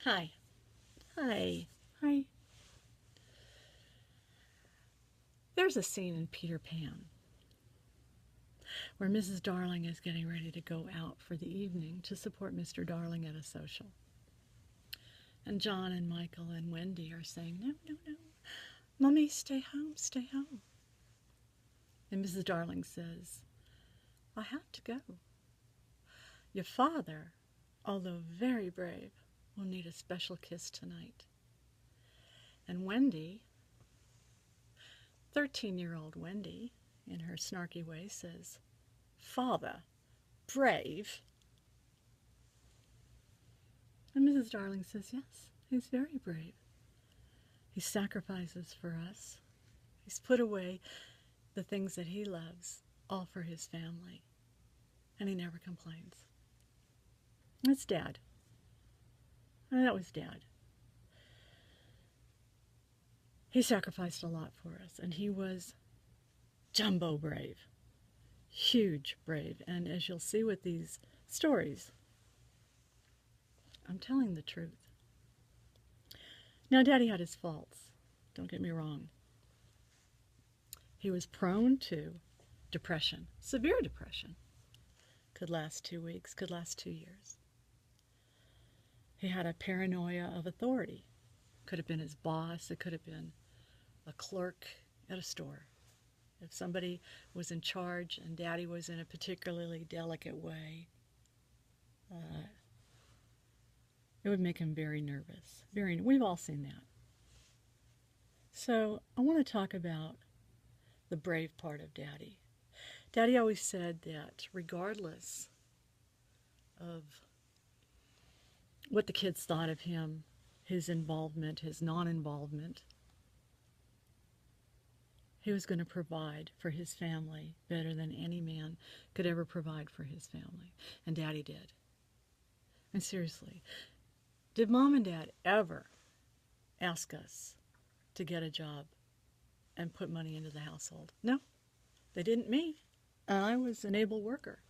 Hi. Hi. Hi. There's a scene in Peter Pan where Mrs. Darling is getting ready to go out for the evening to support Mr. Darling at a social. And John and Michael and Wendy are saying, "No, no, no. Mummy, stay home, stay home." And Mrs. Darling says, "I have to go. Your father, although very brave, will need a special kiss tonight." And Wendy, 13-year-old Wendy, in her snarky way, says, "Father, brave?" And Mrs. Darling says, "Yes, he's very brave. He sacrifices for us. He's put away the things that he loves, all for his family. And he never complains." That's Dad. And that was Dad. He sacrificed a lot for us, and he was jumbo brave, huge brave. And as you'll see with these stories, I'm telling the truth. Now, Daddy had his faults. Don't get me wrong. He was prone to depression, severe depression. Could last 2 weeks, could last 2 years. He had a paranoia of authority. Could have been his boss, it could have been a clerk at a store. If somebody was in charge and Daddy was in a particularly delicate way, uh, it would make him very nervous. We've all seen that. So I want to talk about the brave part of Daddy. Daddy always said that regardless of what the kids thought of him, his involvement, his non-involvement, he was going to provide for his family better than any man could ever provide for his family. And Daddy did. And seriously, did Mom and Dad ever ask us to get a job and put money into the household? No, they didn't me. And I was an able worker.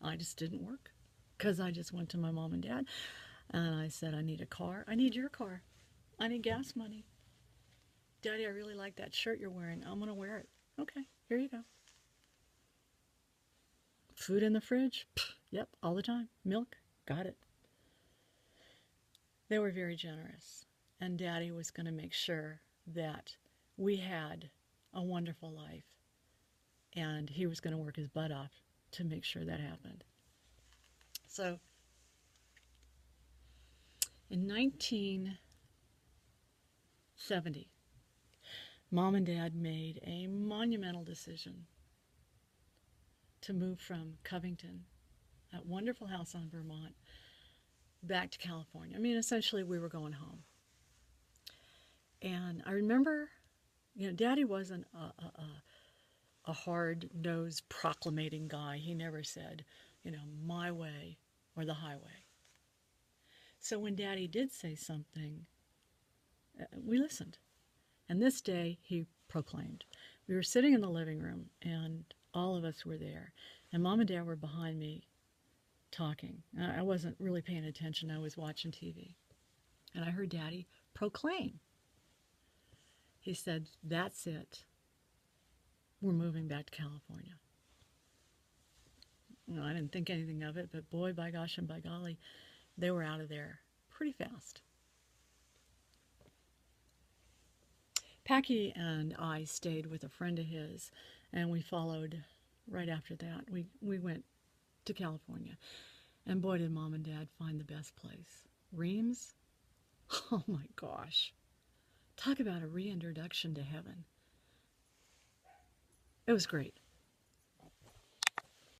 I just didn't work because I just went to my mom and dad and I said, "I need a car. I need your car. I need gas money. Daddy, I really like that shirt you're wearing. I'm going to wear it." "Okay, here you go." Food in the fridge? Pfft, yep, all the time. Milk? Got it. They were very generous. And Daddy was going to make sure that we had a wonderful life. And he was going to work his butt off to make sure that happened. So in 1970, Mom and Dad made a monumental decision to move from Covington, that wonderful house on Vermont, back to California. I mean, essentially, we were going home. And I remember, Daddy wasn't a hard nosed proclamating guy. He never said, my way or the highway. So when Daddy did say something, we listened. And this day he proclaimed. We were sitting in the living room and all of us were there. And Mom and Dad were behind me talking. I wasn't really paying attention, I was watching TV. And I heard Daddy proclaim. He said, "That's it. We're moving back to California." I didn't think anything of it, but boy, by gosh and by golly, they were out of there pretty fast. Packy and I stayed with a friend of his, and we followed right after that. We went to California. And boy, did Mom and Dad find the best place. Reams? Oh my gosh. Talk about a reintroduction to heaven. It was great.